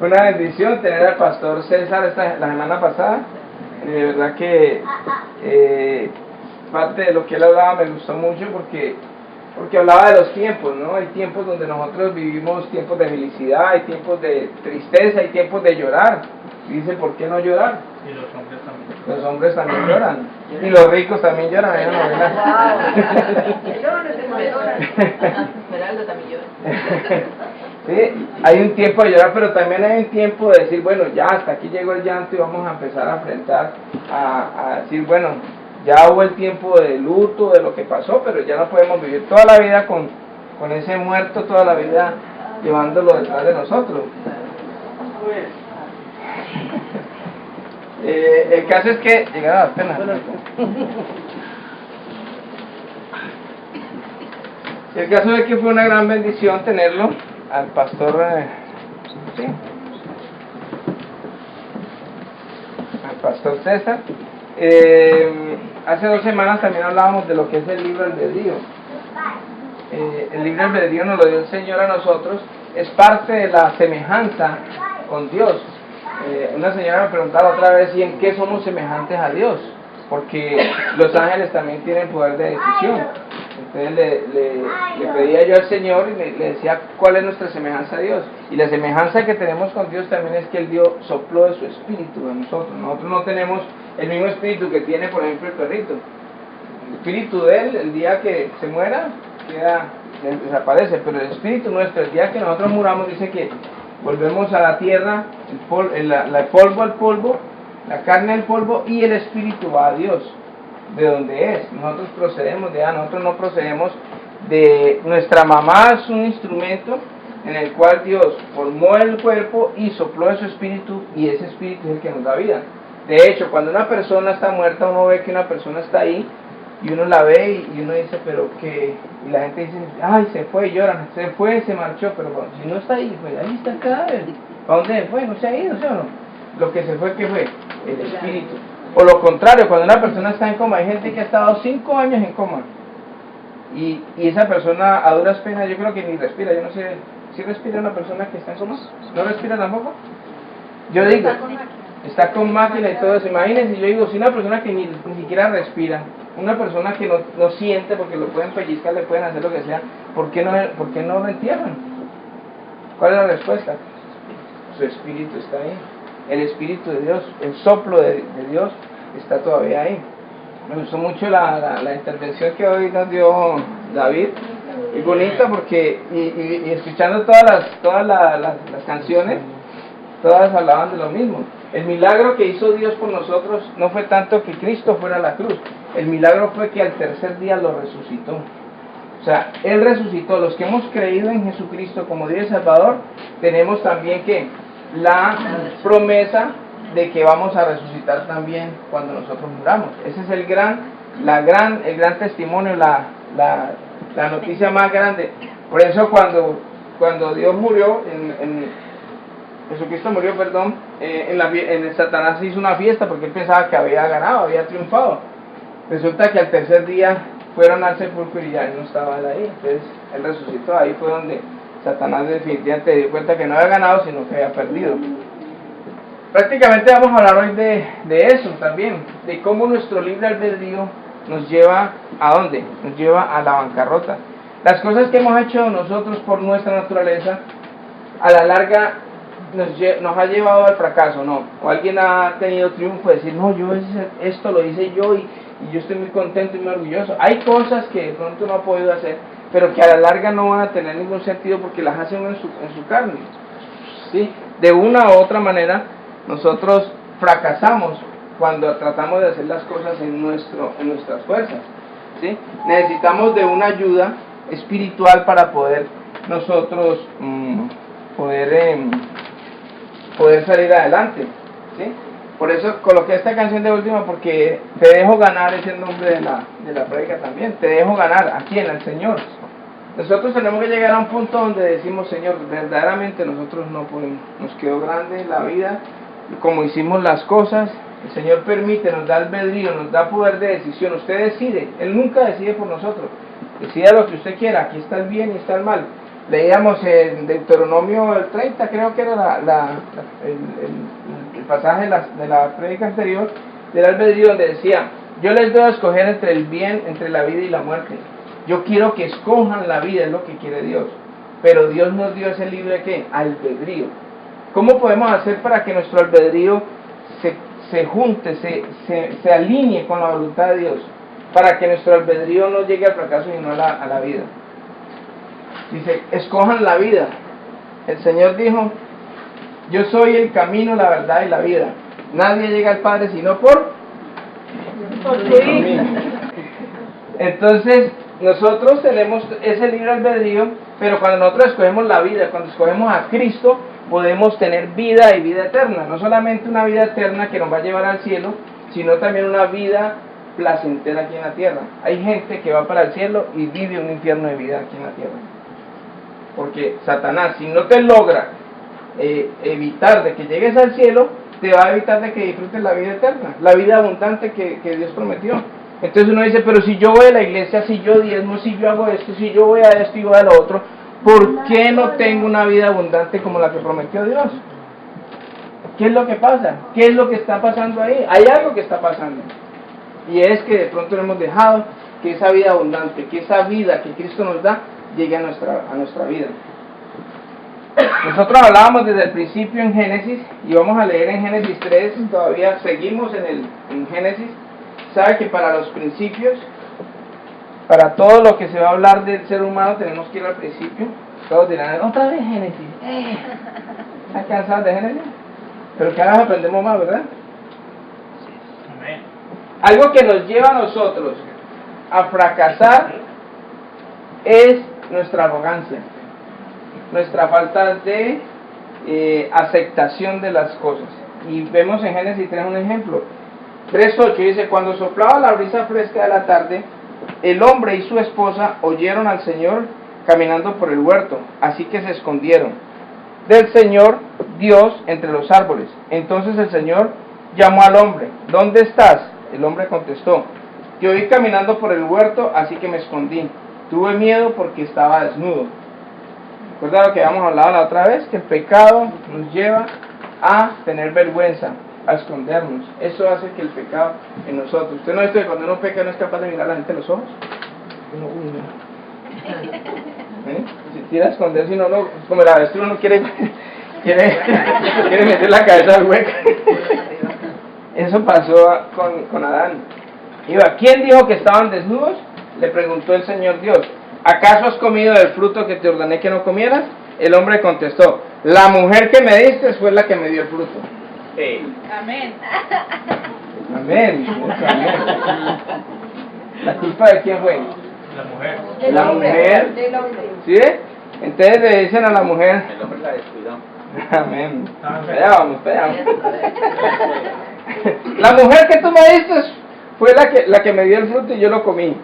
Una bendición tener al pastor César la semana pasada. De verdad que parte de lo que él hablaba me gustó mucho porque hablaba de los tiempos, ¿no? Hay tiempos donde nosotros vivimos tiempos de felicidad, hay tiempos de tristeza, hay tiempos de llorar. Y dice, ¿por qué no llorar? Y los hombres también. Los hombres también lloran. Y los ricos también lloran. ¿Eh? Esmeralda también llora. Sí, hay un tiempo de llorar, pero también hay un tiempo de decir, bueno, ya hasta aquí llegó el llanto y vamos a empezar a enfrentar, a decir, bueno, ya hubo el tiempo de luto, de lo que pasó, pero ya no podemos vivir toda la vida con ese muerto, toda la vida llevándolo detrás de nosotros. El caso es que llegaron las penas. El caso es que fue una gran bendición tenerlo al pastor, sí, al pastor César. Hace 2 semanas también hablábamos de lo que es el libre albedrío. El libre albedrío nos lo dio el Señor a nosotros, es parte de la semejanza con Dios. Una señora me preguntaba otra vez, ¿y en qué somos semejantes a Dios? Porque los ángeles también tienen poder de decisión. Entonces le pedía yo al Señor y le decía cuál es nuestra semejanza a Dios. Y la semejanza que tenemos con Dios también es que Él dio sopló de su espíritu en nosotros. Nosotros no tenemos el mismo espíritu que tiene, por ejemplo, el perrito. El espíritu de él, el día que se muera, desaparece. Pero el espíritu nuestro, el día que nosotros muramos, dice que volvemos a la tierra, el polvo al polvo, la carne al polvo, y el espíritu va a Dios, de donde es. Nosotros procedemos de nosotros no procedemos de nuestra mamá. Es un instrumento en el cual Dios formó el cuerpo y sopló de su espíritu, y ese espíritu es el que nos da vida. De hecho, cuando una persona está muerta, uno ve que una persona está ahí, y uno la ve y uno dice, pero que, y la gente dice, ay, se fue, lloran, se fue, se marchó, pero bueno, si no está ahí, pues ahí está el cadáver. ¿Para dónde fue? No se ha ido, ¿sí o no? Lo que se fue, ¿qué fue? El espíritu. O lo contrario, cuando una persona está en coma, hay gente que ha estado 5 años en coma, y esa persona a duras penas, yo creo que ni respira. Yo no sé, ¿si respira una persona que está en coma? ¿No respira tampoco? Yo digo, está con máquina y todo eso. Imagínense, yo digo, si una persona que ni siquiera respira, una persona que no siente, porque lo pueden pellizcar, le pueden hacer lo que sea, ¿por qué no lo entierran? ¿Cuál es la respuesta? Su espíritu está ahí. El espíritu de Dios, el soplo de Dios está todavía ahí. Me gustó mucho la intervención que hoy nos dio David. Y bonita porque, y escuchando todas las canciones, todas hablaban de lo mismo. El milagro que hizo Dios por nosotros no fue tanto que Cristo fuera a la cruz. El milagro fue que al tercer día lo resucitó. O sea, Él resucitó. Los que hemos creído en Jesucristo como Dios y Salvador, tenemos también que la promesa de que vamos a resucitar también cuando nosotros muramos. Ese es el gran testimonio, la noticia más grande. Por eso cuando Dios murió, Jesucristo murió, perdón, en Satanás hizo una fiesta porque él pensaba que había ganado, había triunfado. Resulta que al tercer día fueron al sepulcro y ya no estaba él ahí. Entonces él resucitó. Ahí fue donde Satanás definitivamente se dio cuenta que no había ganado, sino que había perdido. Prácticamente vamos a hablar hoy de eso también, de cómo nuestro libre albedrío nos lleva ¿a dónde? Nos lleva a la bancarrota. Las cosas que hemos hecho nosotros por nuestra naturaleza, a la larga nos ha llevado al fracaso, ¿no? O alguien ha tenido triunfo de decir, no, esto lo hice yo y yo estoy muy contento y muy orgulloso. Hay cosas que de pronto no ha podido hacer, pero que a la larga no van a tener ningún sentido porque las hace uno en su carne, ¿sí? De una u otra manera, nosotros fracasamos cuando tratamos de hacer las cosas en nuestras fuerzas, ¿sí? Necesitamos de una ayuda espiritual para poder nosotros poder salir adelante, ¿sí? Por eso coloqué esta canción de última, porque te dejo ganar es el nombre de la prédica también. Te dejo ganar, ¿a quién? Al Señor. Nosotros tenemos que llegar a un punto donde decimos, Señor, verdaderamente nosotros no podemos, nos quedó grande la vida, como hicimos las cosas. El Señor permite, nos da albedrío, nos da poder de decisión. Usted decide, Él nunca decide por nosotros. Decida lo que usted quiera, aquí está el bien y está el mal. Leíamos en Deuteronomio el 30, creo que era el pasaje de la prédica anterior, del albedrío, donde decía: yo les doy a escoger entre el bien, entre la vida y la muerte. Yo quiero que escojan la vida, es lo que quiere Dios. Pero Dios nos dio ese libre, ¿qué? Albedrío. ¿Cómo podemos hacer para que nuestro albedrío se junte, se alinee con la voluntad de Dios? Para que nuestro albedrío no llegue al fracaso y no a la vida. Dice: escojan la vida. El Señor dijo: yo soy el camino, la verdad y la vida. Nadie llega al Padre sino por mí. Entonces, nosotros tenemos ese libre albedrío, pero cuando nosotros escogemos la vida, cuando escogemos a Cristo, podemos tener vida y vida eterna. No solamente una vida eterna que nos va a llevar al cielo, sino también una vida placentera aquí en la tierra. Hay gente que va para el cielo y vive un infierno de vida aquí en la tierra. Porque Satanás, si no te logra evitar de que llegues al cielo, te va a evitar de que disfrutes la vida eterna, la vida abundante que Dios prometió. Entonces uno dice: pero si yo voy a la iglesia, si yo diezmo, si yo hago esto, si yo voy a esto y voy a lo otro, ¿por qué no tengo una vida abundante como la que prometió Dios? ¿Qué es lo que pasa? ¿Qué es lo que está pasando ahí? Hay algo que está pasando. Y es que de pronto hemos dejado que esa vida abundante, que esa vida que Cristo nos da, llegue a nuestra vida. Nosotros hablábamos desde el principio en Génesis, y vamos a leer en Génesis 3, todavía seguimos en Génesis. Sabe que para los principios, para todo lo que se va a hablar del ser humano, tenemos que ir al principio. Todos dirán: otra vez Génesis. ¿Están cansados de Génesis? Pero cada vez aprendemos más, ¿verdad? Algo que nos lleva a nosotros a fracasar es nuestra arrogancia, nuestra falta de aceptación de las cosas. Y vemos en Génesis 3 un ejemplo. 3:8 dice: cuando soplaba la brisa fresca de la tarde, el hombre y su esposa oyeron al Señor caminando por el huerto, así que se escondieron del Señor Dios entre los árboles. Entonces el Señor llamó al hombre: ¿dónde estás? El hombre contestó: te oí caminando por el huerto, así que me escondí. Tuve miedo porque estaba desnudo. ¿Recuerda lo que habíamos hablado la otra vez? Que el pecado nos lleva a tener vergüenza, a escondernos. Eso hace que el pecado en nosotros. ¿Usted no ha visto que cuando uno peca no es capaz de mirar a la gente a los ojos? Si tira a esconder, si no, como la vez uno quiere meter la cabeza al hueco. Eso pasó con Adán. Iba: ¿quién dijo que estaban desnudos? Le preguntó el Señor Dios. ¿Acaso has comido del fruto que te ordené que no comieras? El hombre contestó: la mujer que me diste fue la que me dio el fruto. Amén. Amén. ¿La culpa de quién fue? La mujer. ¿Sí? Entonces le dicen a la mujer. El hombre la descuidó. Amén. Allá vamos. La mujer que tú me diste fue la que me dio el fruto y yo lo comí.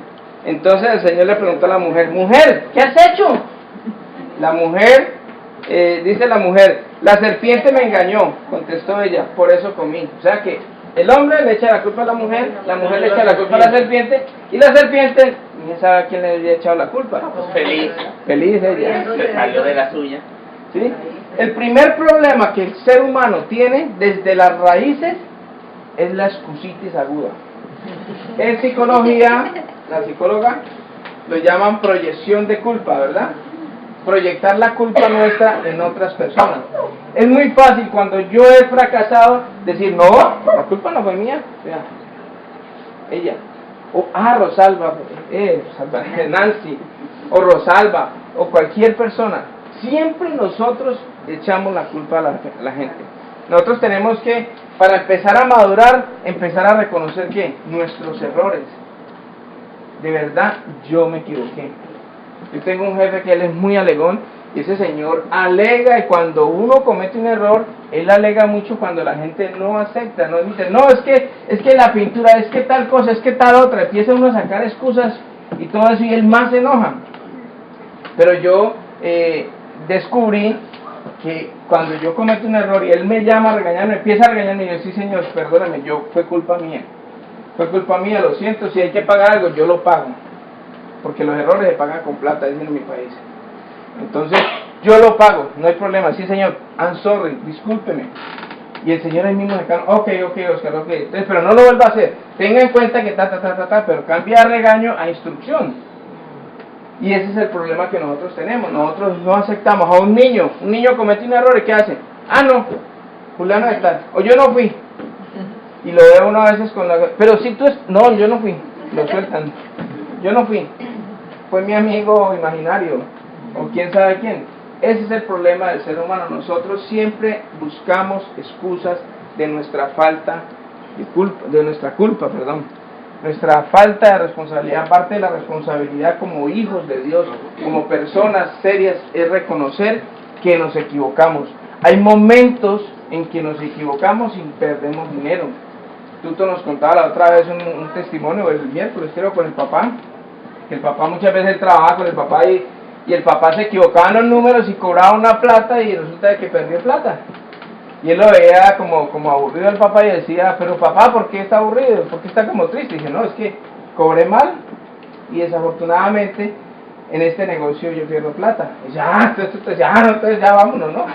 Entonces el Señor le preguntó a la mujer: mujer, ¿qué has hecho? La mujer, dice la mujer: la serpiente me engañó, contestó ella, por eso comí. O sea que el hombre le echa la culpa a la mujer le echa la culpa a la serpiente, y la serpiente, ¿quién sabe a quién le había echado la culpa? Feliz. Feliz ella. Se salió de la suya. ¿Sí? El primer problema que el ser humano tiene desde las raíces es la excusitis aguda. En psicología, la psicóloga lo llaman proyección de culpa, ¿verdad? Proyectar la culpa nuestra en otras personas. Es muy fácil cuando yo he fracasado decir: no, la culpa no fue mía, ella. O Rosalba, Nancy, o Rosalba, o cualquier persona. Siempre nosotros echamos la culpa a la gente. Nosotros tenemos que, para empezar a madurar, empezar a reconocer que nuestros errores. De verdad, yo me equivoqué. Yo tengo un jefe que él es muy alegón, y ese señor alega, y cuando uno comete un error, él alega mucho cuando la gente no acepta, no dice: no, es que la pintura, es que tal cosa, es que tal otra. Empieza uno a sacar excusas y todo eso, y él más se enoja. Pero yo descubrí que cuando yo cometo un error y él me llama a regañarme, empieza a regañarme, y yo: sí, señor, perdóname, fue culpa mía, lo siento, si hay que pagar algo, yo lo pago, porque los errores se pagan con plata, dicen en mi país. Entonces, yo lo pago, no hay problema. Sí, señor, I'm sorry, discúlpeme. Y el señor ahí mismo se calma, ok, Oscar, ok. Entonces, pero no lo vuelva a hacer. Tenga en cuenta que pero cambia regaño a instrucción. Y ese es el problema que nosotros tenemos. Nosotros no aceptamos a un niño comete un error y ¿qué hace? Ah, no, Juliano está, o yo no fui. Y lo veo uno a veces con la... Pero si tú... No, yo no fui. Lo sueltan. Yo no fui. Fue mi amigo imaginario. O quién sabe quién. Ese es el problema del ser humano. Nosotros siempre buscamos excusas de nuestra falta de culpa, nuestra falta de responsabilidad. Parte de la responsabilidad como hijos de Dios, como personas serias, es reconocer que nos equivocamos. Hay momentos en que nos equivocamos y perdemos dinero. Tuto nos contaba la otra vez un testimonio el miércoles, creo, con el papá. Que el papá muchas veces trabajaba con el papá y el papá se equivocaba en los números y cobraba una plata y resulta que perdió plata. Y él lo veía como aburrido el papá y decía, pero papá, ¿por qué está aburrido? ¿Por qué está como triste? Y dice, no, es que cobré mal y desafortunadamente en este negocio yo pierdo plata. Y dice, entonces ya vámonos, ¿no?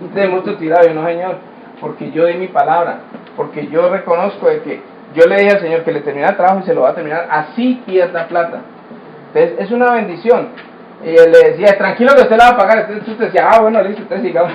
Entonces mucho tirado, yo no, señor, porque yo di mi palabra, porque yo reconozco de que yo le dije al señor que le terminara el trabajo y se lo va a terminar, así pierda plata. Entonces es una bendición. Y él le decía, tranquilo que usted la va a pagar. Entonces usted decía, bueno, listo, entonces sigamos.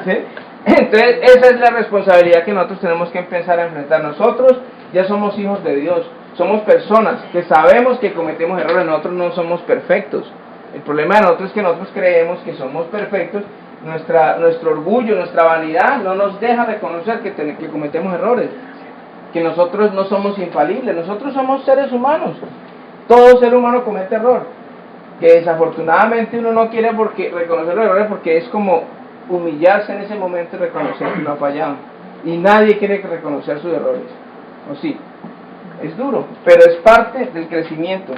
¿Sí? Entonces esa es la responsabilidad que nosotros tenemos que empezar a enfrentar. Nosotros ya somos hijos de Dios, somos personas que sabemos que cometemos errores, nosotros no somos perfectos. El problema de nosotros es que nosotros creemos que somos perfectos, nuestro orgullo, nuestra vanidad no nos deja reconocer que cometemos errores, que nosotros no somos infalibles, nosotros somos seres humanos, todo ser humano comete error, que desafortunadamente uno no quiere reconocer los errores porque es como humillarse en ese momento y reconocer que lo ha fallado, y nadie quiere reconocer sus errores, ¿o sí? Es duro, pero es parte del crecimiento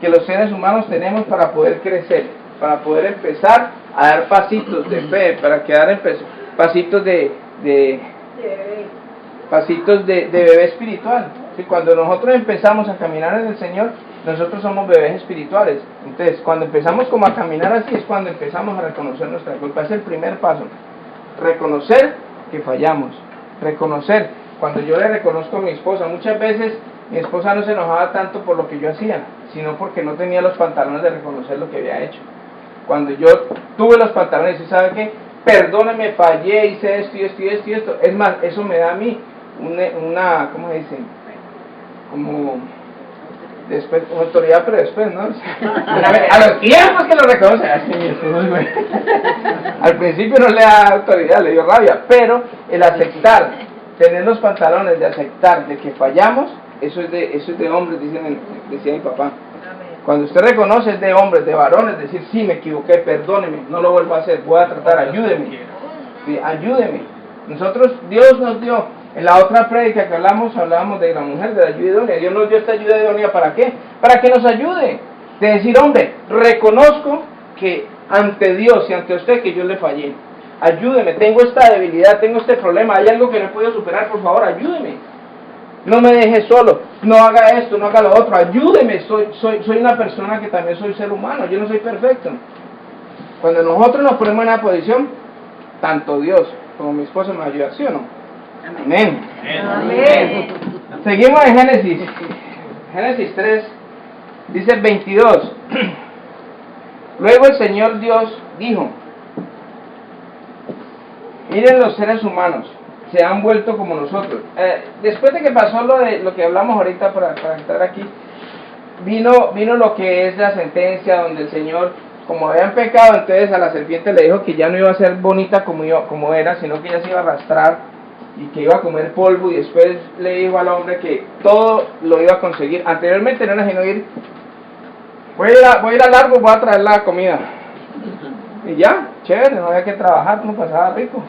que los seres humanos tenemos para poder crecer, para poder empezar a dar pasitos de fe, para que dar pasitos de bebé espiritual. ¿Sí? Cuando nosotros empezamos a caminar en el Señor, nosotros somos bebés espirituales. Entonces, cuando empezamos como a caminar así, es cuando empezamos a reconocer nuestra culpa. Es el primer paso. Reconocer que fallamos. Reconocer. Cuando yo le reconozco a mi esposa, muchas veces mi esposa no se enojaba tanto por lo que yo hacía, sino porque no tenía los pantalones de reconocer lo que había hecho. Cuando yo tuve los pantalones, ¿y sabe qué? Perdóneme, fallé, hice esto. Es más, eso me da a mí una ¿cómo se dice? Como después, como autoridad, pero después, ¿no? A los tiempos que lo reconoce, así mi esposo, güey. Al principio no le da autoridad, le dio rabia, pero el aceptar, tener los pantalones de aceptar de que fallamos, eso es de hombres, decía mi papá. Cuando usted reconoce es de hombres, de varones, decir, sí, me equivoqué, perdóneme, no lo vuelvo a hacer, voy a tratar, ayúdeme. Sí, ayúdeme. Nosotros, Dios nos dio, en la otra prédica que hablábamos de la mujer, de la ayuda idónea. Dios nos dio esta ayuda idónea, ¿para qué? Para que nos ayude. De decir, hombre, reconozco que ante Dios y ante usted que yo le fallé. Ayúdeme, tengo esta debilidad, tengo este problema, hay algo que no he podido superar, por favor, ayúdeme. No me deje solo, no haga esto, no haga lo otro, ayúdeme, soy una persona que también soy ser humano, yo no soy perfecto. Cuando nosotros nos ponemos en una posición, tanto Dios como mi esposa nos ayuda, ¿sí o no? Amén. Amén. Seguimos en Génesis 3, dice el 22. Luego el Señor Dios dijo, miren los seres humanos, se han vuelto como nosotros. Después de que pasó lo que hablamos ahorita para entrar aquí, vino lo que es la sentencia donde el Señor, como habían pecado, entonces a la serpiente le dijo que ya no iba a ser bonita como era, sino que ya se iba a arrastrar y que iba a comer polvo, y después le dijo al hombre que todo lo iba a conseguir. Anteriormente no era sino ir, voy a ir a largo, voy a traer la comida. Y ya, chévere, no había que trabajar, no pasaba rico.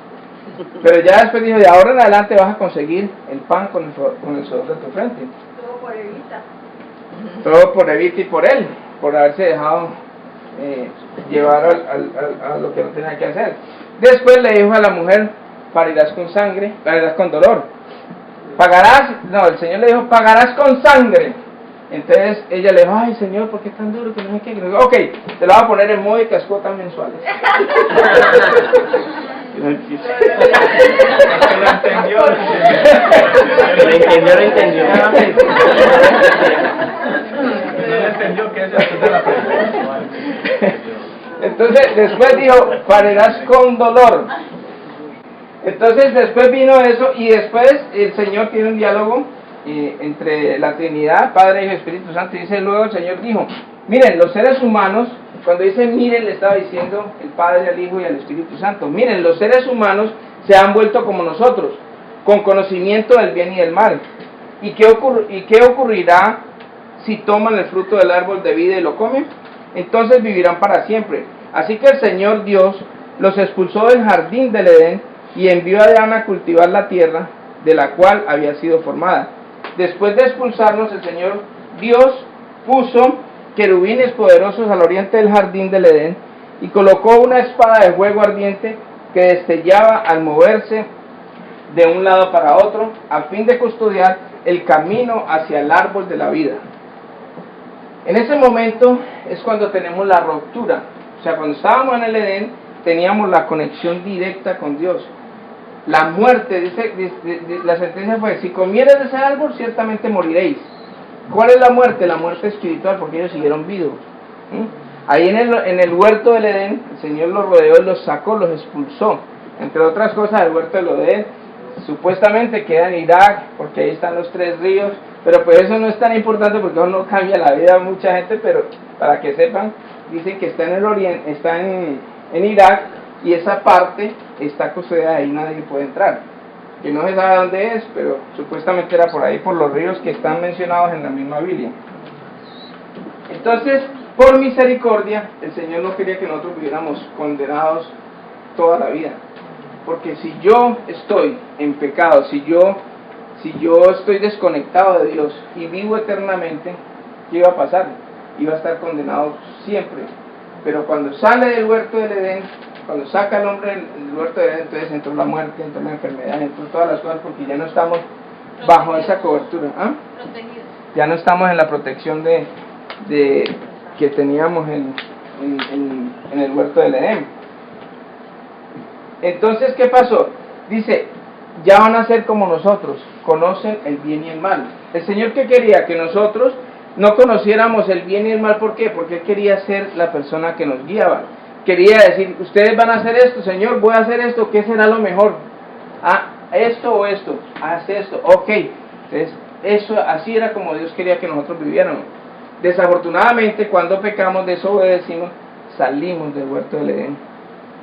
Pero ya después dijo, de ahora en adelante vas a conseguir el pan con el sudor de tu frente. Todo por Evita. Todo por Evita y por él, por haberse dejado llevar a lo que no tenía que hacer. Después le dijo a la mujer, parirás con sangre, parirás con dolor. El Señor le dijo, pagarás con sangre Entonces ella le dijo, ay Señor, ¿por qué es tan duro? Que no sé qué. Y le digo, ok, te lo voy a poner en modo y cascotas mensuales. Lo entendió. Lo entendió. No entendió que es el de la pregunta. Entonces después dijo, parirás con dolor. Entonces después vino eso y después el Señor tiene un diálogo entre la Trinidad, Padre, Hijo y Espíritu Santo. Y dice luego el Señor dijo, miren, los seres humanos, cuando dice miren, le estaba diciendo el Padre, al Hijo y al Espíritu Santo. Miren, los seres humanos se han vuelto como nosotros, con conocimiento del bien y del mal. ¿Y qué ocurrirá si toman el fruto del árbol de vida y lo comen? Entonces vivirán para siempre. Así que el Señor Dios los expulsó del jardín del Edén y envió a Adán a cultivar la tierra de la cual había sido formada. Después de expulsarnos, el Señor Dios puso querubines poderosos al oriente del jardín del Edén y colocó una espada de fuego ardiente que destellaba al moverse de un lado para otro, a fin de custodiar el camino hacia el árbol de la vida. En ese momento es cuando tenemos la ruptura. O sea, cuando estábamos en el Edén, teníamos la conexión directa con Dios. La muerte, la sentencia fue, si comieres de ese árbol, ciertamente moriréis. ¿Cuál es la muerte? La muerte espiritual, porque ellos siguieron vivos. Ahí en el huerto del Edén, el Señor los rodeó y los sacó, los expulsó. Entre otras cosas, el huerto del Edén supuestamente queda en Irak, porque ahí están los 3 ríos, pero pues eso no es tan importante porque eso no cambia la vida de mucha gente, pero para que sepan, dicen que está en el Oriente, está en Irak, y esa parte está custodiada, ahí nadie puede entrar. Que no se sabe dónde es, pero supuestamente era por ahí, por los ríos que están mencionados en la misma Biblia. Entonces, por misericordia, el Señor no quería que nosotros viviéramos condenados toda la vida. Porque si yo estoy en pecado, si yo estoy desconectado de Dios y vivo eternamente, ¿qué iba a pasar? Iba a estar condenado siempre. Pero cuando sale del huerto del Edén, cuando saca al hombre del huerto del Edén, entonces entró la muerte, entró la enfermedad, entró todas las cosas, porque ya no estamos bajo esa cobertura. ¿Ah? Ya no estamos en la protección de que teníamos en el huerto del Edén. Entonces, ¿qué pasó? Dice, ya van a ser como nosotros, conocen el bien y el mal. El Señor, ¿qué quería? Que nosotros no conociéramos el bien y el mal. ¿Por qué? Porque Él quería ser la persona que nos guiaba. Quería decir, ustedes van a hacer esto, Señor, voy a hacer esto, ¿qué será lo mejor? Ah, esto o esto, haz esto, ok. Entonces, eso, así era como Dios quería que nosotros viviéramos. Desafortunadamente, cuando pecamos, desobedecimos, salimos del huerto del Edén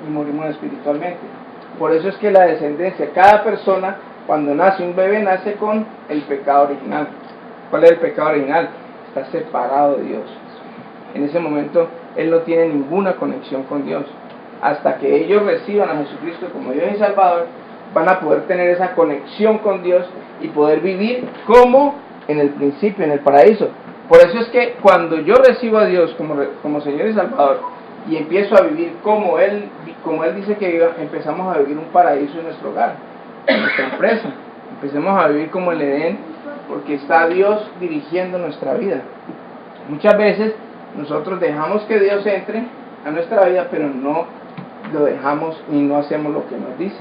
y morimos espiritualmente. Por eso es que la descendencia, cada persona, cuando nace un bebé, nace con el pecado original. ¿Cuál es el pecado original? Está separado de Dios. En ese momento, él no tiene ninguna conexión con Dios. Hasta que ellos reciban a Jesucristo como Dios y Salvador, van a poder tener esa conexión con Dios y poder vivir como en el principio, en el paraíso. Por eso es que cuando yo recibo a Dios como Señor y Salvador y empiezo a vivir como Él dice que viva, empezamos a vivir un paraíso en nuestro hogar, en nuestra empresa. Empecemos a vivir como el Edén, porque está Dios dirigiendo nuestra vida. Muchas veces nosotros dejamos que Dios entre a nuestra vida, pero no lo dejamos y no hacemos lo que nos dice.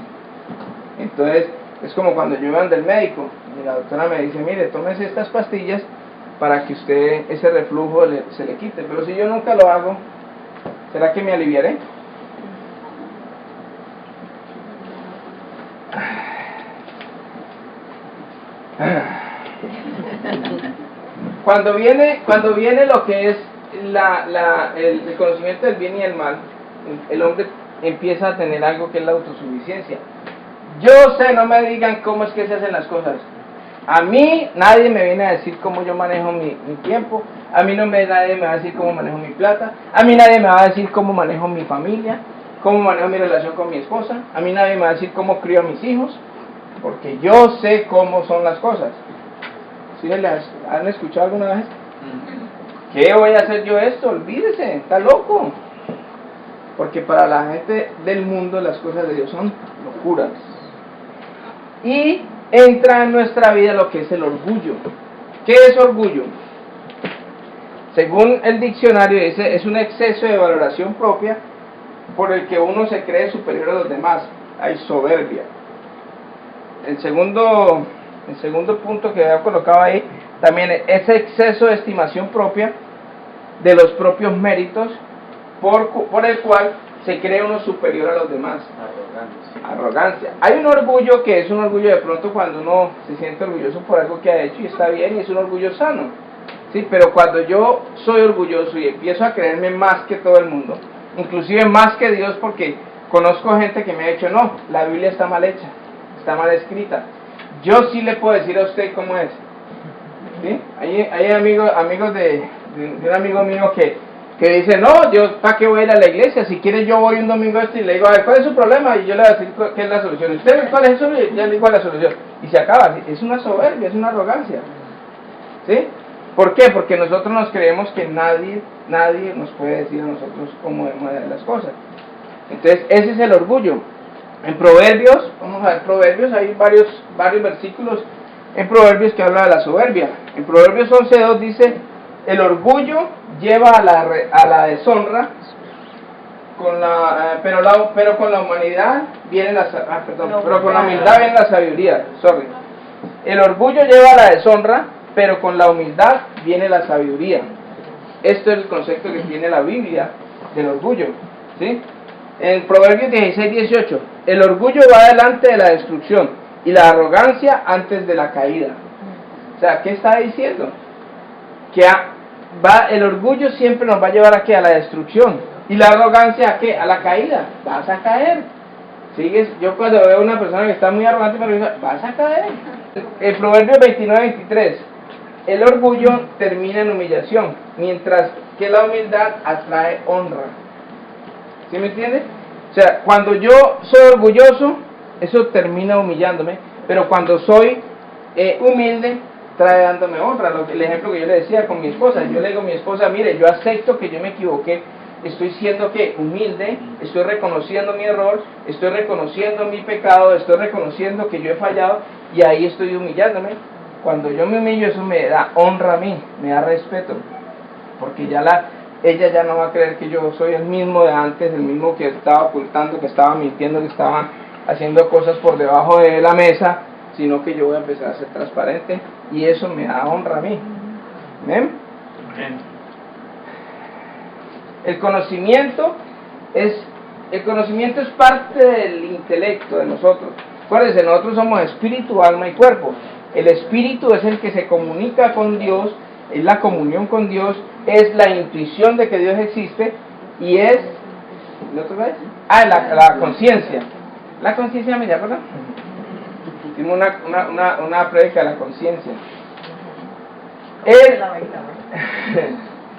Entonces, es como cuando yo iba del médico y la doctora me dice, mire, tómese estas pastillas para que usted ese reflujo se le quite. Pero si yo nunca lo hago, ¿será que me aliviaré? Cuando viene lo que es el conocimiento del bien y el mal, el hombre empieza a tener algo que es la autosuficiencia. Yo sé, no me digan cómo es que se hacen las cosas. A mí nadie me viene a decir cómo yo manejo mi tiempo. A mí nadie me va a decir cómo manejo mi plata. A mí nadie me va a decir cómo manejo mi familia, cómo manejo mi relación con mi esposa. A mí nadie me va a decir cómo crío a mis hijos, porque yo sé cómo son las cosas. ¿Sí han escuchado alguna vez? ¿Qué voy a hacer yo esto? Olvídese, está loco. Porque para la gente del mundo las cosas de Dios son locuras. Y entra en nuestra vida lo que es el orgullo. ¿Qué es orgullo? Según el diccionario dice, es un exceso de valoración propia por el que uno se cree superior a los demás. Hay soberbia. El segundo punto que había colocado ahí también es ese exceso de estimación propia de los propios méritos por el cual se cree uno superior a los demás. Arrogancia. Hay un orgullo que es un orgullo de pronto cuando uno se siente orgulloso por algo que ha hecho y está bien, y es un orgullo sano. Sí, pero cuando yo soy orgulloso y empiezo a creerme más que todo el mundo, inclusive más que Dios, porque conozco gente que me ha dicho, no, la Biblia está mal hecha, está mal escrita. Yo sí le puedo decir a usted cómo es. ¿Sí? Hay amigos de un amigo mío que dice, no, yo para qué voy a ir a la iglesia, si quiere yo voy un domingo y le digo, a ver, ¿cuál es su problema? Y yo le voy a decir qué es la solución. ¿Usted cuál es su problema? Y yo le digo la solución. Y se acaba, es una soberbia, es una arrogancia. ¿Sí? ¿Por qué? Porque nosotros nos creemos que nadie nos puede decir a nosotros cómo debemos hacer las cosas. Entonces, ese es el orgullo. En Proverbios, vamos a ver Proverbios, hay varios versículos en Proverbios que habla de la soberbia. En Proverbios 11:2 dice, el orgullo lleva a la deshonra, pero con la humanidad viene pero con la humildad viene la sabiduría. El orgullo lleva a la deshonra, pero con la humildad viene la sabiduría. Esto es el concepto que tiene la Biblia del orgullo, ¿sí? En Proverbios 16:18, el orgullo va delante de la destrucción y la arrogancia antes de la caída. O sea, ¿qué está diciendo? Que el orgullo siempre nos va a llevar a la destrucción, y la arrogancia ¿a qué? A la caída. Vas a caer. ¿Sigues? Yo cuando veo a una persona que está muy arrogante me digo, vas a caer. En Proverbios 29:23, el orgullo termina en humillación, mientras que la humildad atrae honra. ¿Sí me entiendes? O sea, cuando yo soy orgulloso, eso termina humillándome, pero cuando soy humilde, trae dándome honra. El ejemplo que yo le decía con mi esposa, yo le digo a mi esposa, mire, yo acepto que yo me equivoqué, estoy siendo humilde, estoy reconociendo mi error, estoy reconociendo mi pecado, estoy reconociendo que yo he fallado, y ahí estoy humillándome. Cuando yo me humillo, eso me da honra a mí, me da respeto, porque ella ya no va a creer que yo soy el mismo de antes, el mismo que estaba ocultando, que estaba mintiendo, que estaba haciendo cosas por debajo de la mesa, sino que yo voy a empezar a ser transparente, y eso me da honra a mí. ¿Ven? El conocimiento es parte del intelecto de nosotros. Acuérdense, nosotros somos espíritu, alma y cuerpo. El espíritu es el que se comunica con Dios, es la comunión con Dios, es la intuición de que Dios existe, y es la conciencia. La conciencia me llama, ¿verdad? Hicimos una prédica de la conciencia.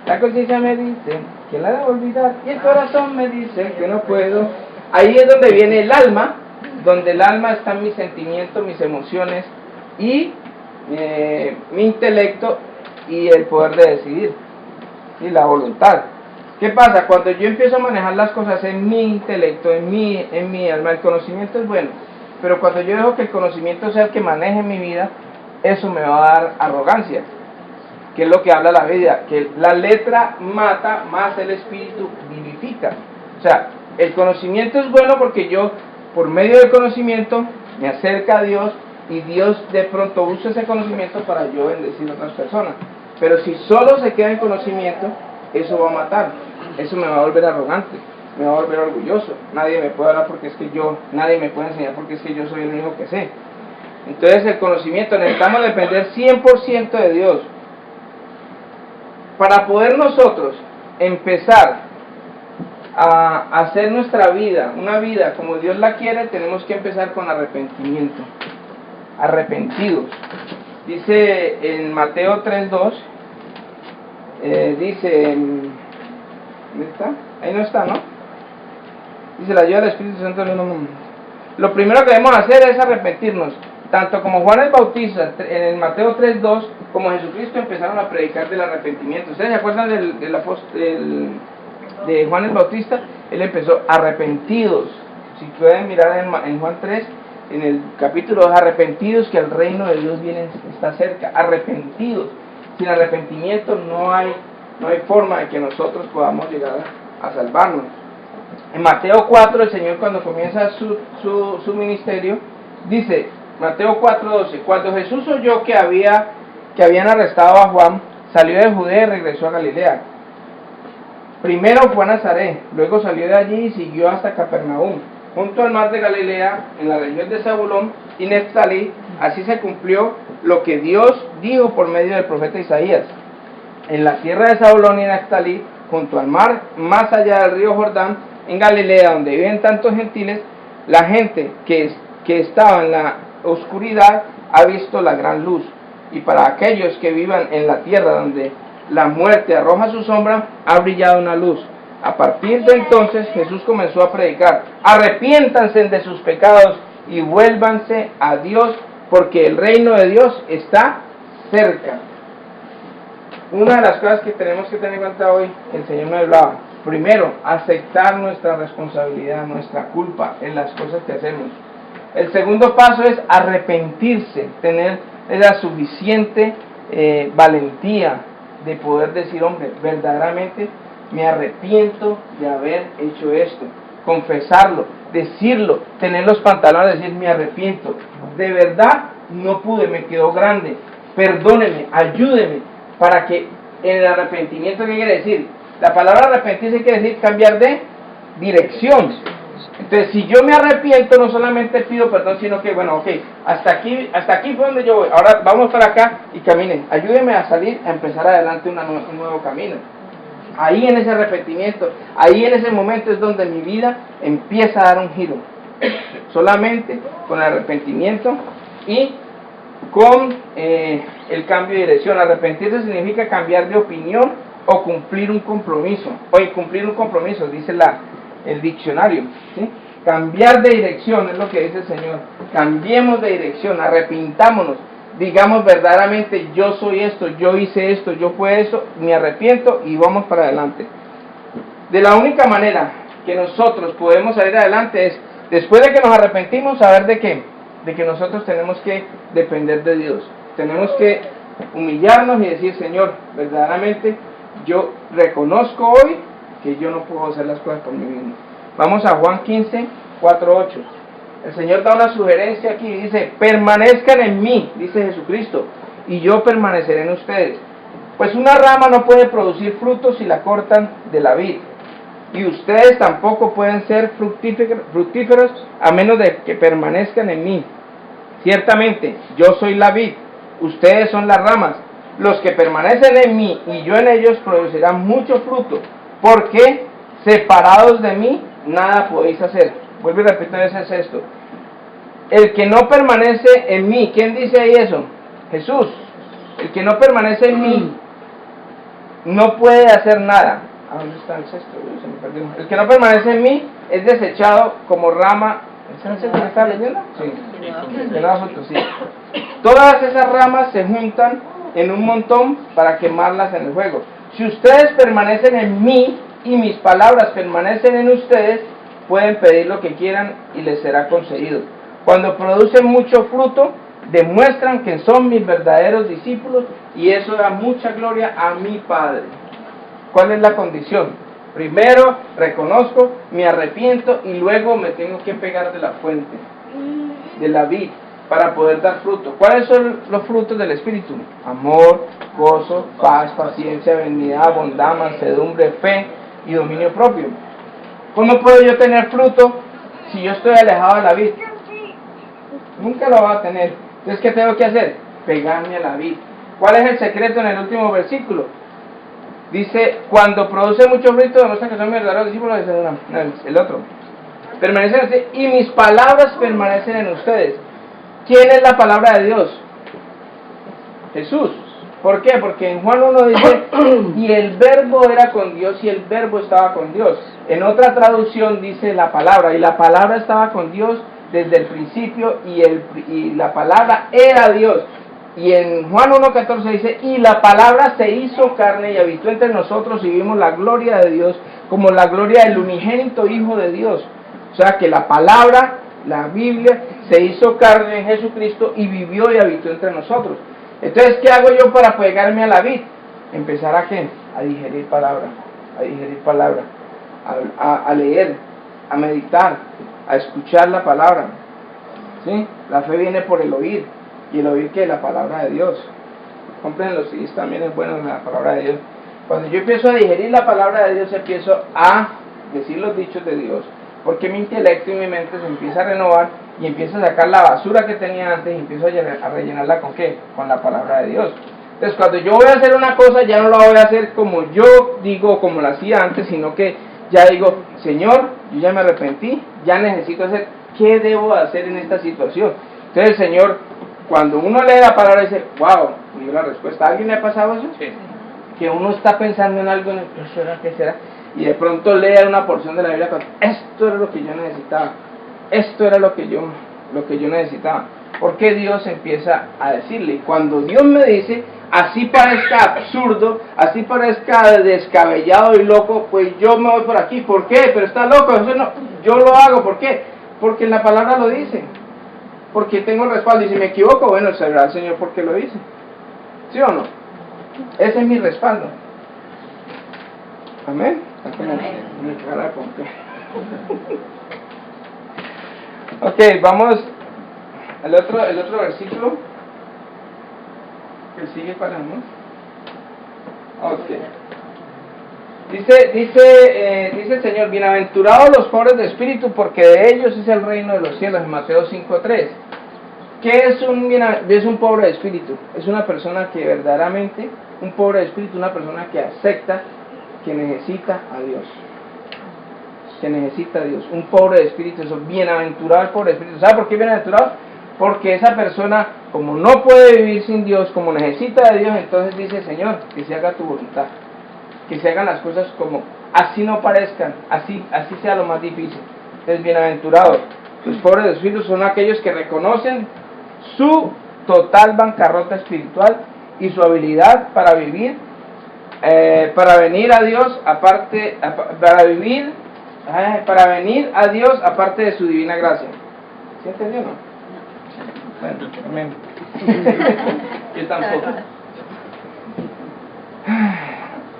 La conciencia me dice que la debo olvidar, y el corazón me dice que no puedo. Ahí es donde viene el alma, donde el alma están mis sentimientos, mis emociones y mi intelecto y el poder de decidir y la voluntad. ¿Qué pasa? Cuando yo empiezo a manejar las cosas en mi intelecto, en mi alma, el conocimiento es bueno, pero cuando yo dejo que el conocimiento sea el que maneje mi vida, eso me va a dar arrogancia, que es lo que habla la Biblia, que la letra mata, más el espíritu vivifica. O sea, el conocimiento es bueno porque yo, por medio del conocimiento, me acerca a Dios, y Dios de pronto usa ese conocimiento para yo bendecir a otras personas. Pero si solo se queda en conocimiento, eso va a matar, eso me va a volver arrogante, me va a volver orgulloso. Nadie me puede hablar porque es que nadie me puede enseñar porque es que yo soy el único que sé. Entonces el conocimiento, necesitamos depender 100% de Dios. Para poder nosotros empezar a hacer nuestra vida, una vida como Dios la quiere, tenemos que empezar con arrepentimiento. Arrepentidos. Dice en Mateo 3:2, dice, ¿dónde está? Ahí no está, ¿no? Dice la ayuda del Espíritu Santo. Lo primero que debemos hacer es arrepentirnos, tanto como Juan el Bautista en el Mateo 3:2, como Jesucristo empezaron a predicar del arrepentimiento. ¿Ustedes se acuerdan de Juan el Bautista? Él empezó arrepentidos. Si pueden mirar en Juan 3, en el capítulo 2, arrepentidos que el reino de Dios está cerca. Arrepentidos. Sin arrepentimiento no hay no hay forma de que nosotros podamos llegar a salvarnos. En Mateo 4, el Señor cuando comienza su ministerio, dice, Mateo 4:12, cuando Jesús oyó que habían arrestado a Juan, salió de Judea y regresó a Galilea. Primero fue a Nazaret, luego salió de allí y siguió hasta Capernaum, junto al mar de Galilea, en la región de Zabulón y Neftalí. Así se cumplió lo que Dios dijo por medio del profeta Isaías. En la tierra de Zabulón y Neftalí, junto al mar, más allá del río Jordán, en Galilea, donde viven tantos gentiles, la gente que estaba en la oscuridad ha visto la gran luz. Y para aquellos que vivan en la tierra donde la muerte arroja su sombra, ha brillado una luz. A partir de entonces Jesús comenzó a predicar: arrepiéntanse de sus pecados y vuélvanse a Dios, porque el reino de Dios está cerca. Una de las cosas que tenemos que tener en cuenta hoy, el Señor me hablaba: primero, aceptar nuestra responsabilidad, nuestra culpa en las cosas que hacemos. El segundo paso es arrepentirse, tener la suficiente valentía de poder decir: hombre, verdaderamente me arrepiento de haber hecho esto. Confesarlo, decirlo, tener los pantalones, decir: me arrepiento, de verdad no pude, me quedó grande, perdóneme, ayúdeme, para que en el arrepentimiento, ¿qué quiere decir? La palabra arrepentirse quiere decir cambiar de dirección. Entonces, si yo me arrepiento, no solamente pido perdón, sino que, bueno, ok, hasta aquí fue donde yo voy, ahora vamos para acá y camine, ayúdeme a salir, a empezar adelante un nuevo camino. Ahí en ese arrepentimiento, ahí en ese momento es donde mi vida empieza a dar un giro. Solamente con el arrepentimiento y con el cambio de dirección. Arrepentirse significa cambiar de opinión o cumplir un compromiso. Oye, cumplir un compromiso, dice el diccionario, ¿sí? Cambiar de dirección es lo que dice el Señor. Cambiemos de dirección, arrepintámonos, digamos verdaderamente: yo soy esto, yo hice esto, yo fue eso, me arrepiento y vamos para adelante. De la única manera que nosotros podemos salir adelante es, después de que nos arrepentimos, saber de qué, de que nosotros tenemos que depender de Dios. Tenemos que humillarnos y decir: Señor, verdaderamente yo reconozco hoy que yo no puedo hacer las cosas por mí mismo. Vamos a Juan 15, 4, 8. El Señor da una sugerencia aquí y dice: permanezcan en mí, dice Jesucristo, y yo permaneceré en ustedes. Pues una rama no puede producir frutos si la cortan de la vid, y ustedes tampoco pueden ser fructíferos a menos de que permanezcan en mí. Ciertamente, yo soy la vid, ustedes son las ramas. Los que permanecen en mí y yo en ellos producirán mucho fruto, porque separados de mí nada podéis hacer. Vuelvo y repito, ese es esto. El que no permanece en mí, ¿quién dice ahí eso? Jesús. El que no permanece en mí no puede hacer nada. ¿A dónde está el sexto? Se me perdió. El que no permanece en mí es desechado como rama. ¿Es el sexto que está leyendo? Sí. Que no da fruto, sí. Todas esas ramas se juntan en un montón para quemarlas en el fuego. Si ustedes permanecen en mí y mis palabras permanecen en ustedes, pueden pedir lo que quieran y les será concedido. Cuando producen mucho fruto, demuestran que son mis verdaderos discípulos, y eso da mucha gloria a mi Padre. ¿Cuál es la condición? Primero reconozco, me arrepiento y luego me tengo que pegar de la fuente, de la vid, para poder dar fruto. ¿Cuáles son los frutos del Espíritu? Amor, gozo, paz, paciencia, benignidad, bondad, mansedumbre, fe y dominio propio. ¿Cómo puedo yo tener fruto si yo estoy alejado de la vid? Nunca lo voy a tener. Entonces, ¿qué tengo que hacer? Pegarme a la vid. ¿Cuál es el secreto en el último versículo? Dice: cuando produce mucho fruto, demuestra que son mis verdaderos discípulos. El otro. Permanecen así, y mis palabras permanecen en ustedes. ¿Quién es la palabra de Dios? Jesús. ¿Por qué? Porque en Juan 1 dice: y el verbo era con Dios y el verbo estaba con Dios. En otra traducción dice la palabra, y la palabra estaba con Dios desde el principio, y la palabra era Dios. Y en Juan 1:14 dice: y la palabra se hizo carne y habitó entre nosotros, y vimos la gloria de Dios como la gloria del unigénito Hijo de Dios. O sea que la palabra, la Biblia, se hizo carne en Jesucristo y vivió y habitó entre nosotros. Entonces, ¿qué hago yo para pegarme a la vid? empezar a ¿qué? A digerir palabra, a leer, a meditar, a escuchar la palabra. ¿Sí? La fe viene por el oír, y el oír que la palabra de Dios. Compren los CDs, también es bueno la palabra de Dios. Cuando yo empiezo a digerir la palabra de Dios, empiezo a decir los dichos de Dios, porque mi intelecto y mi mente se empieza a renovar y empiezo a sacar la basura que tenía antes y empiezo a rellenarla ¿con qué? Con la palabra de Dios. Entonces cuando yo voy a hacer una cosa, ya no la voy a hacer como yo digo, como la hacía antes, sino que ya digo, Señor, yo ya me arrepentí, ya necesito hacer, ¿qué debo hacer en esta situación? Entonces el Señor, cuando uno lee la palabra, dice, wow, me dio la respuesta. ¿A alguien le ha pasado eso? Sí. Que uno está pensando en algo, ¿qué será? ¿Qué será? Y de pronto lee una porción de la Biblia, esto era lo que yo necesitaba, esto era lo que yo necesitaba. Porque Dios empieza a decirle, y cuando Dios me dice, así parezca absurdo, así parezca descabellado y loco, pues yo me voy por aquí. ¿Por qué? Pero está loco, eso no, yo lo hago. ¿Por qué? Porque la palabra lo dice, porque tengo el respaldo, y si me equivoco, bueno, sabrá el Señor por qué lo dice. ¿Sí o no? Ese es mi respaldo. Amén. Ok, vamos al otro versículo. Que sigue para nosotros. Ok. Dice el Señor, bienaventurados los pobres de espíritu, porque de ellos es el reino de los cielos, en Mateo 5:3. ¿Qué es un pobre de espíritu? Es una persona que verdaderamente, un pobre de espíritu, una persona que acepta que necesita a Dios. Que necesita a Dios. Un pobre de espíritu, eso, bienaventurado el pobre de espíritu. ¿Sabe por qué bienaventurado? Porque esa persona, como no puede vivir sin Dios, como necesita de Dios, entonces dice, Señor, que se haga tu voluntad. Que se hagan las cosas como, así no parezcan, así sea lo más difícil. Entonces, bienaventurados. Los pobres de espíritu son aquellos que reconocen su total bancarrota espiritual y su habilidad para vivir, para venir a Dios a Dios aparte de su divina gracia. ¿Sí entendió o no? Bueno, amén. Yo tampoco.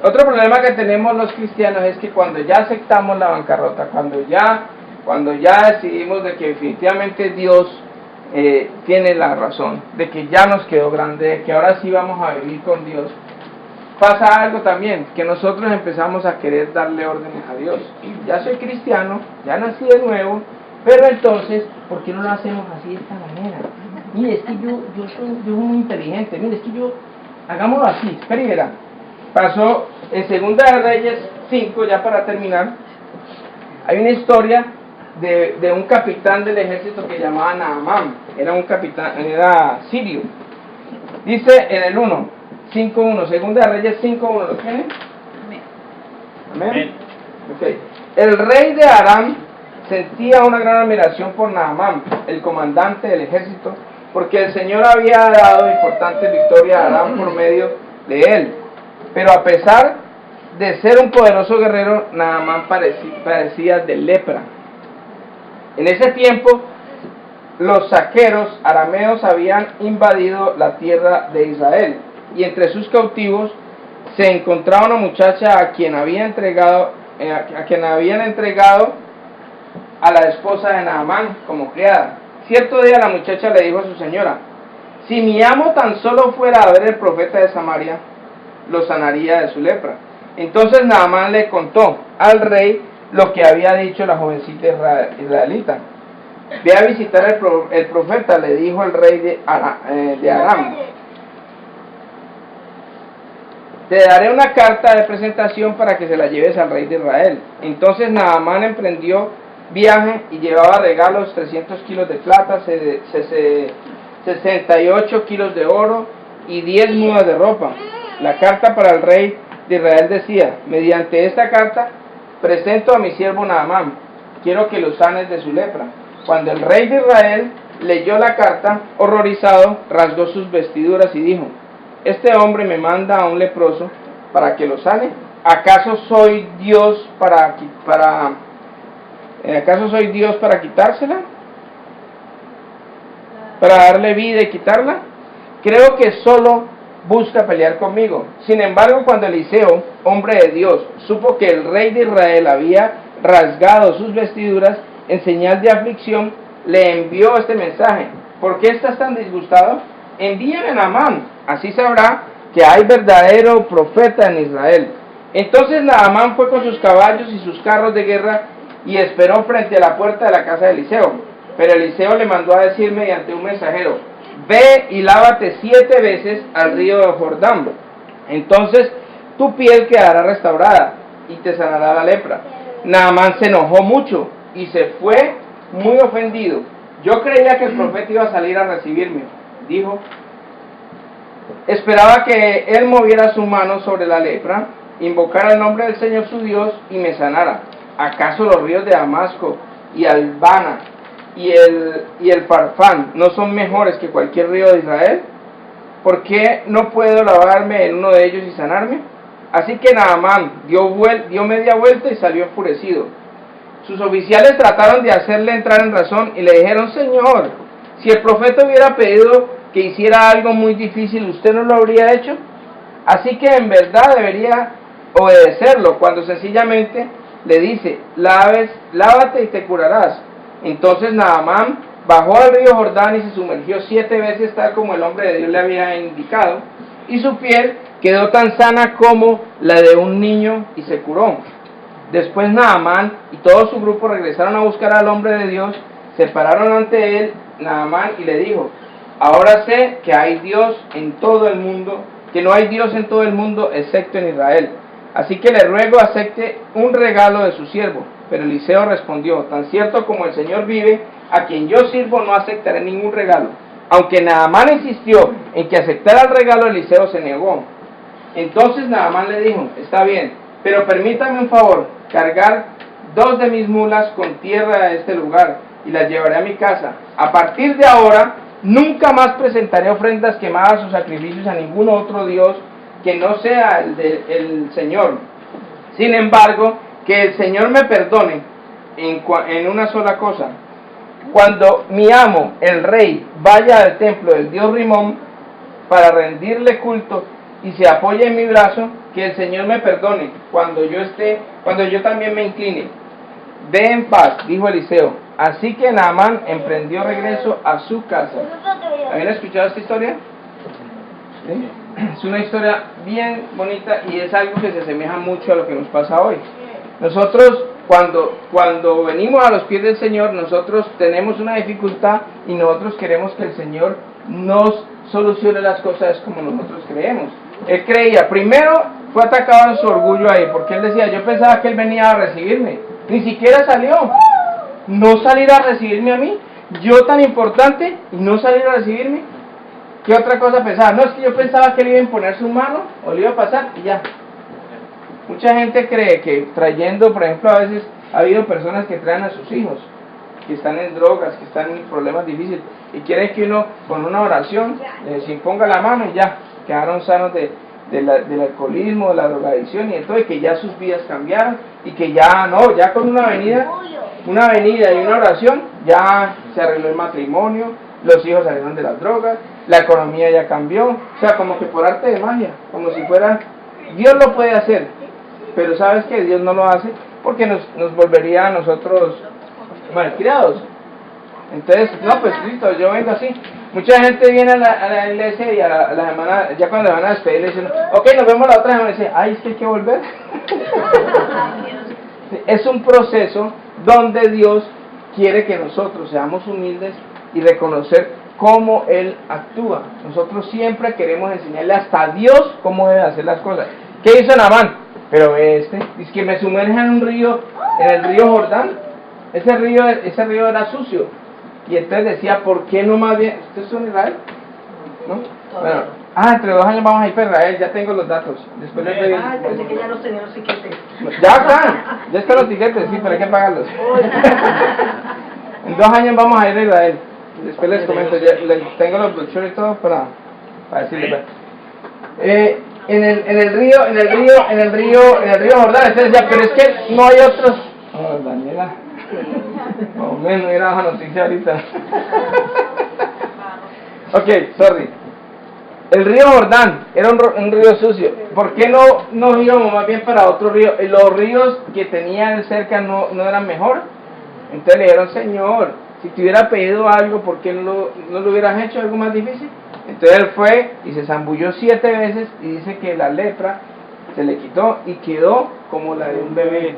Otro problema que tenemos los cristianos es que cuando ya aceptamos la bancarrota, cuando ya decidimos de que definitivamente Dios tiene la razón, de que ya nos quedó grande, de que ahora sí vamos a vivir con Dios, pasa algo también, que nosotros empezamos a querer darle órdenes a Dios. Ya soy cristiano, ya nací de nuevo, pero entonces, ¿por qué no lo hacemos así de esta manera? Mire, es que yo soy muy inteligente, mire, es que hagámoslo así, espera y verá. Pasó en Segunda de Reyes 5, ya para terminar, hay una historia de un capitán del ejército que llamaba Naamán, era sirio. Dice en el 5:1, Segunda de Reyes 5:1, ¿lo tienen? Amén. Okay. El rey de Aram sentía una gran admiración por Naamán, el comandante del ejército, porque el Señor había dado importante victoria a Aram por medio de él. Pero a pesar de ser un poderoso guerrero, Naamán padecía de lepra. En ese tiempo, los saqueros arameos habían invadido la tierra de Israel, y entre sus cautivos se encontraba una muchacha a quien habían entregado a la esposa de Naamán como criada. Cierto día la muchacha le dijo a su señora, si mi amo tan solo fuera a ver el profeta de Samaria, lo sanaría de su lepra. Entonces Naamán le contó al rey lo que había dicho la jovencita israelita. Ve a visitar el profeta, le dijo el rey de Aram. Te daré una carta de presentación para que se la lleves al rey de Israel. Entonces Naamán emprendió viaje y llevaba regalos, 300 kilos de plata, 68 kilos de oro y 10 mudas de ropa. La carta para el rey de Israel decía, mediante esta carta presento a mi siervo Naamán, quiero que lo sanes de su lepra. Cuando el rey de Israel leyó la carta, horrorizado, rasgó sus vestiduras y dijo, este hombre me manda a un leproso para que lo sane. ¿Acaso soy Dios para quitársela? ¿Para darle vida y quitarla? Creo que solo busca pelear conmigo. Sin embargo, cuando Eliseo, hombre de Dios, supo que el rey de Israel había rasgado sus vestiduras en señal de aflicción, le envió este mensaje: ¿por qué estás tan disgustado? Envíame a Naamán, así sabrá que hay verdadero profeta en Israel. Entonces Naamán fue con sus caballos y sus carros de guerra y esperó frente a la puerta de la casa de Eliseo. Pero Eliseo le mandó a decir mediante un mensajero: ve y lávate 7 veces al río de Jordán, entonces tu piel quedará restaurada y te sanará la lepra. Naamán se enojó mucho y se fue muy ofendido. Yo creía que el profeta iba a salir a recibirme, dijo. Esperaba que él moviera su mano sobre la lepra, invocara el nombre del Señor su Dios y me sanara. ¿Acaso los ríos de Damasco y Albana y el Farfán no son mejores que cualquier río de Israel? ¿Por qué no puedo lavarme en uno de ellos y sanarme? Así que Naamán dio media vuelta y salió enfurecido. Sus oficiales trataron de hacerle entrar en razón y le dijeron: Señor, si el profeta hubiera pedido que hiciera algo muy difícil, ¿usted no lo habría hecho? Así que en verdad debería obedecerlo cuando sencillamente le dice: lávate y te curarás. Entonces Naamán bajó al río Jordán y se sumergió 7 veces tal como el hombre de Dios le había indicado, y su piel quedó tan sana como la de un niño y se curó. Después Naamán y todo su grupo regresaron a buscar al hombre de Dios, se pararon ante él, Naamán, y le dijo: ahora sé que hay Dios en todo el mundo, que no hay Dios en todo el mundo excepto en Israel. Así que le ruego acepte un regalo de su siervo. Pero Eliseo respondió: tan cierto como el Señor vive, a quien yo sirvo, no aceptaré ningún regalo. Aunque Naamán insistió en que aceptara el regalo, Eliseo se negó. Entonces Naamán le dijo: está bien, pero permítame un favor, cargar 2 de mis mulas con tierra a este lugar y las llevaré a mi casa. A partir de ahora, nunca más presentaré ofrendas quemadas o sacrificios a ningún otro Dios que no sea el Señor. Sin embargo, que el Señor me perdone en una sola cosa. Cuando mi amo, el rey, vaya al templo del dios Rimón para rendirle culto y se apoye en mi brazo, que el Señor me perdone cuando yo también me incline. Ve en paz, dijo Eliseo. Así que Naamán emprendió regreso a su casa. ¿Habían escuchado esta historia? ¿Sí? Es una historia bien bonita y es algo que se asemeja mucho a lo que nos pasa hoy. Nosotros cuando venimos a los pies del Señor, nosotros tenemos una dificultad y nosotros queremos que el Señor nos solucione las cosas como nosotros creemos. Él creía, primero fue atacado en su orgullo ahí, porque él decía: yo pensaba que él venía a recibirme, ni siquiera salió. No salir a recibirme a mí, yo tan importante, y no salir a recibirme. ¿Qué otra cosa pensaba? No, es que yo pensaba que él iba a imponer su mano o le iba a pasar y ya. Mucha gente cree que trayendo, por ejemplo, a veces ha habido personas que traen a sus hijos que están en drogas, que están en problemas difíciles y quieren que uno con una oración les imponga la mano y ya, quedaron sanos del alcoholismo, de la drogadicción y de todo, y que ya sus vidas cambiaron y que ya con una venida y una oración ya se arregló el matrimonio, los hijos salieron de las drogas, la economía ya cambió, o sea, como que por arte de magia, como si fuera, Dios lo puede hacer, pero ¿sabes qué? Dios no lo hace porque nos volvería a nosotros malcriados. Entonces, no, pues listo, yo vengo así. Mucha gente viene a la iglesia y a la semana, ya cuando van a despedir, le dicen: ok, nos vemos la otra semana. Y dice: ay, es que hay que volver. Es un proceso donde Dios quiere que nosotros seamos humildes y reconocer cómo Él actúa. Nosotros siempre queremos enseñarle hasta a Dios cómo debe hacer las cosas. ¿Qué hizo Naamán? Pero dice que me sumerja en un río, en el río Jordán. Ese río era sucio. Y entonces decía: ¿por qué no más bien? ¿Ustedes son Israel? ¿No? Bueno, entre 2 años vamos a ir para Israel, ya tengo los datos. Después les doy. Pensé que ya los tenía los tiquetes. Ya están los tiquetes, sí, pero hay que pagarlos. En 2 años vamos a ir a Israel. Después les comento, ya les tengo los brochures y todo para decirles. En el río Jordán, entonces ya, pero es que no hay otros. Daniela. O menos era una noticia ahorita. Ok, sorry. El río Jordán era un río sucio. ¿Por qué no nos íbamos más bien para otro río? Los ríos que tenían cerca no eran mejor. Entonces le dijeron, Señor, si te hubiera pedido algo, ¿por qué no lo hubieras hecho algo más difícil? Entonces él fue y se zambulló 7 veces y dice que la lepra se le quitó y quedó como la de un bebé.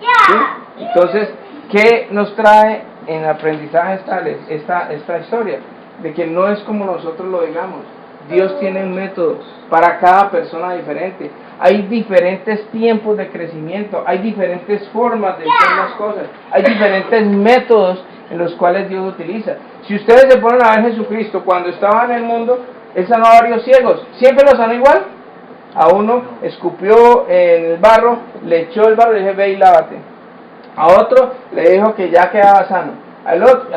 ¿Sí? Entonces, ¿qué nos trae en aprendizaje esta historia? De que no es como nosotros lo digamos. Dios tiene un método para cada persona diferente. Hay diferentes tiempos de crecimiento, hay diferentes formas de hacer las cosas, hay diferentes métodos en los cuales Dios utiliza. Si ustedes se ponen a ver Jesucristo, cuando estaba en el mundo, Él sanó a varios ciegos. ¿Siempre los sanó igual? A uno escupió en el barro, le echó el barro y le dije, ve y lávate. A otro le dijo que ya quedaba sano. Al otro,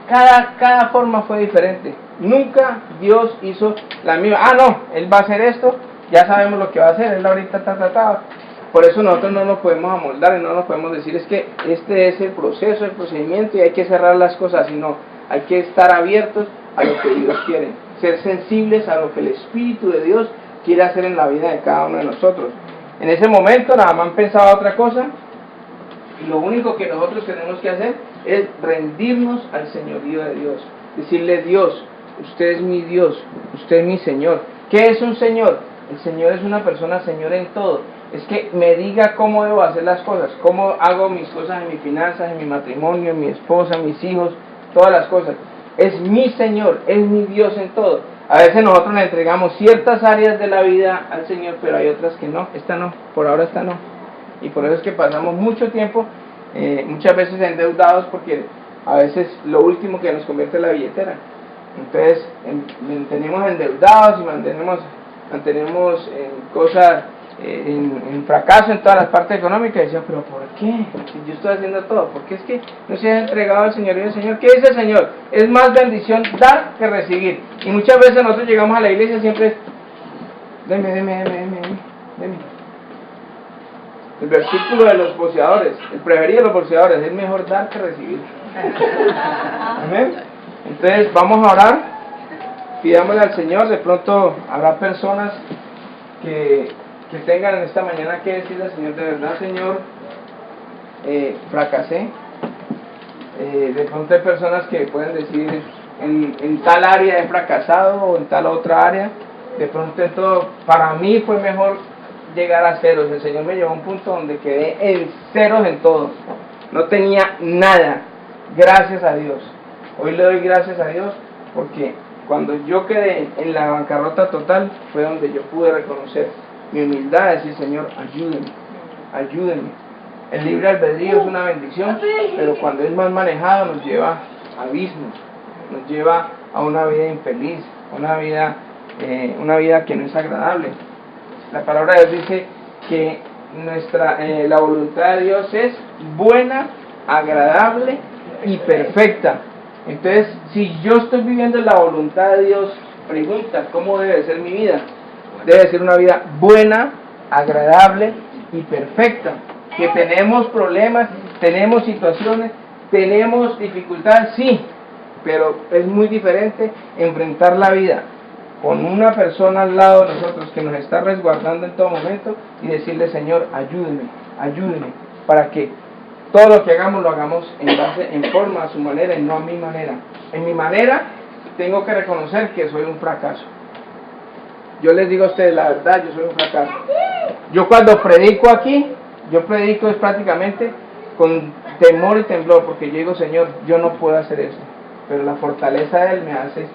cada forma fue diferente. Nunca Dios hizo la misma. No, Él va a hacer esto, ya sabemos lo que va a hacer, Él ahorita Por eso nosotros no nos podemos amoldar y no nos podemos decir es que este es el proceso, el procedimiento y hay que cerrar las cosas, sino hay que estar abiertos a lo que Dios quiere, ser sensibles a lo que el Espíritu de Dios quiere hacer en la vida de cada uno de nosotros. En ese momento Naamán pensaba otra cosa y lo único que nosotros tenemos que hacer es rendirnos al señorío de Dios, decirle, Dios, usted es mi Dios, usted es mi Señor. ¿Qué es un Señor? El Señor es una persona Señor en todo. Es que me diga cómo debo hacer las cosas, cómo hago mis cosas en mis finanzas, en mi matrimonio, en mi esposa, en mis hijos, todas las cosas. Es mi Señor, es mi Dios en todo. A veces nosotros le entregamos ciertas áreas de la vida al Señor, pero hay otras que no, esta no, por ahora esta no. Y por eso es que pasamos mucho tiempo, muchas veces endeudados, porque a veces lo último que nos convierte es la billetera. Entonces mantenemos endeudados y mantenemos cosas en fracaso en todas las partes económicas. Y decía, pero ¿por qué? Si yo estoy haciendo todo, ¿por qué es que no se ha entregado al Señor? Y el Señor, ¿qué dice el Señor? Es más bendición dar que recibir. Y muchas veces nosotros llegamos a la iglesia siempre es, deme. El versículo de los boceadores, el preferido de los boceadores, es mejor dar que recibir. Amén. Entonces vamos a orar, pidámosle al Señor. De pronto habrá personas que tengan en esta mañana que decirle al Señor, de verdad Señor, fracasé. De pronto hay personas que pueden decir, en tal área he fracasado o en tal otra área. De pronto en todo, para mí fue mejor llegar a ceros. El Señor me llevó a un punto donde quedé en ceros en todo, no tenía nada, gracias a Dios. Hoy le doy gracias a Dios porque cuando yo quedé en la bancarrota total fue donde yo pude reconocer mi humildad, decir, Señor, ayúdeme. El libre albedrío es una bendición, pero cuando es mal manejado nos lleva a abismos, nos lleva a una vida infeliz, una vida que no es agradable. La palabra de Dios dice que la voluntad de Dios es buena, agradable y perfecta. Entonces, si yo estoy viviendo la voluntad de Dios, pregunta, ¿cómo debe ser mi vida? Debe ser una vida buena, agradable y perfecta. Que tenemos problemas, tenemos situaciones, tenemos dificultades, sí, pero es muy diferente enfrentar la vida con una persona al lado de nosotros que nos está resguardando en todo momento y decirle, Señor, ayúdeme, para que todo lo que hagamos lo hagamos en forma, a su manera y no a mi manera. En mi manera tengo que reconocer que soy un fracaso. Yo les digo a ustedes la verdad, yo soy un fracaso. Yo cuando predico aquí, yo predico es prácticamente con temor y temblor, porque yo digo, Señor, yo no puedo hacer esto, pero la fortaleza de Él me hace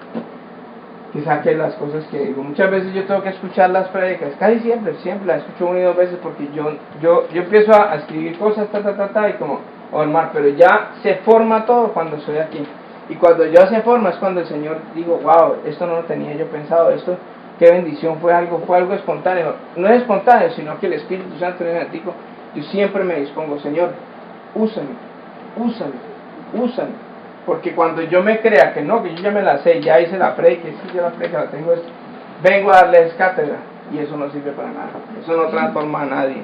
que saque las cosas que digo. Muchas veces yo tengo que escuchar las prédicas, casi siempre las escucho 1 y 2 veces, porque yo empiezo a escribir cosas, y como, Omar, pero ya se forma todo cuando estoy aquí. Y cuando ya se forma es cuando el Señor digo, wow, esto no lo tenía yo pensado, esto, qué bendición, fue algo espontáneo. No es espontáneo, sino que el Espíritu Santo en el Antiguo, yo siempre me dispongo, Señor, úsame. Porque cuando yo me crea que no, que yo ya me la sé, ya hice la predica, sí, yo la predica la tengo, vengo a darles cátedra, y eso no sirve para nada, eso no transforma a nadie,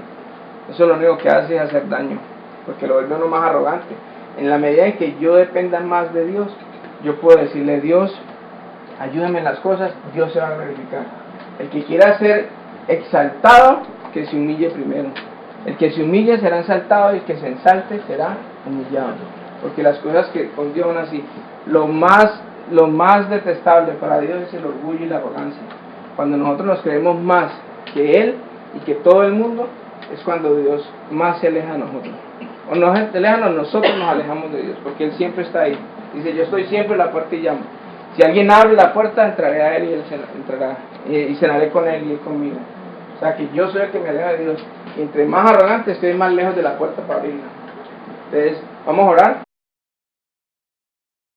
eso lo único que hace es hacer daño, porque lo vuelve uno más arrogante. En la medida en que yo dependa más de Dios, yo puedo decirle, Dios, ayúdame en las cosas, Dios se va a glorificar. El que quiera ser exaltado, que se humille primero. El que se humille será exaltado y el que se ensalte será humillado. Porque las cosas que con Dios son así. Lo más detestable para Dios es el orgullo y la arrogancia. Cuando nosotros nos creemos más que Él y que todo el mundo, es cuando Dios más se aleja de nosotros. O nos alejan o nosotros nos alejamos de Dios, porque Él siempre está ahí. Dice, yo estoy siempre en la puerta y llamo. Si alguien abre la puerta, entraré a Él y Él entrará. Y cenaré con Él y Él conmigo. O sea que yo soy el que me aleja de Dios. Y entre más arrogante estoy más lejos de la puerta para abrirla. Entonces, vamos a orar.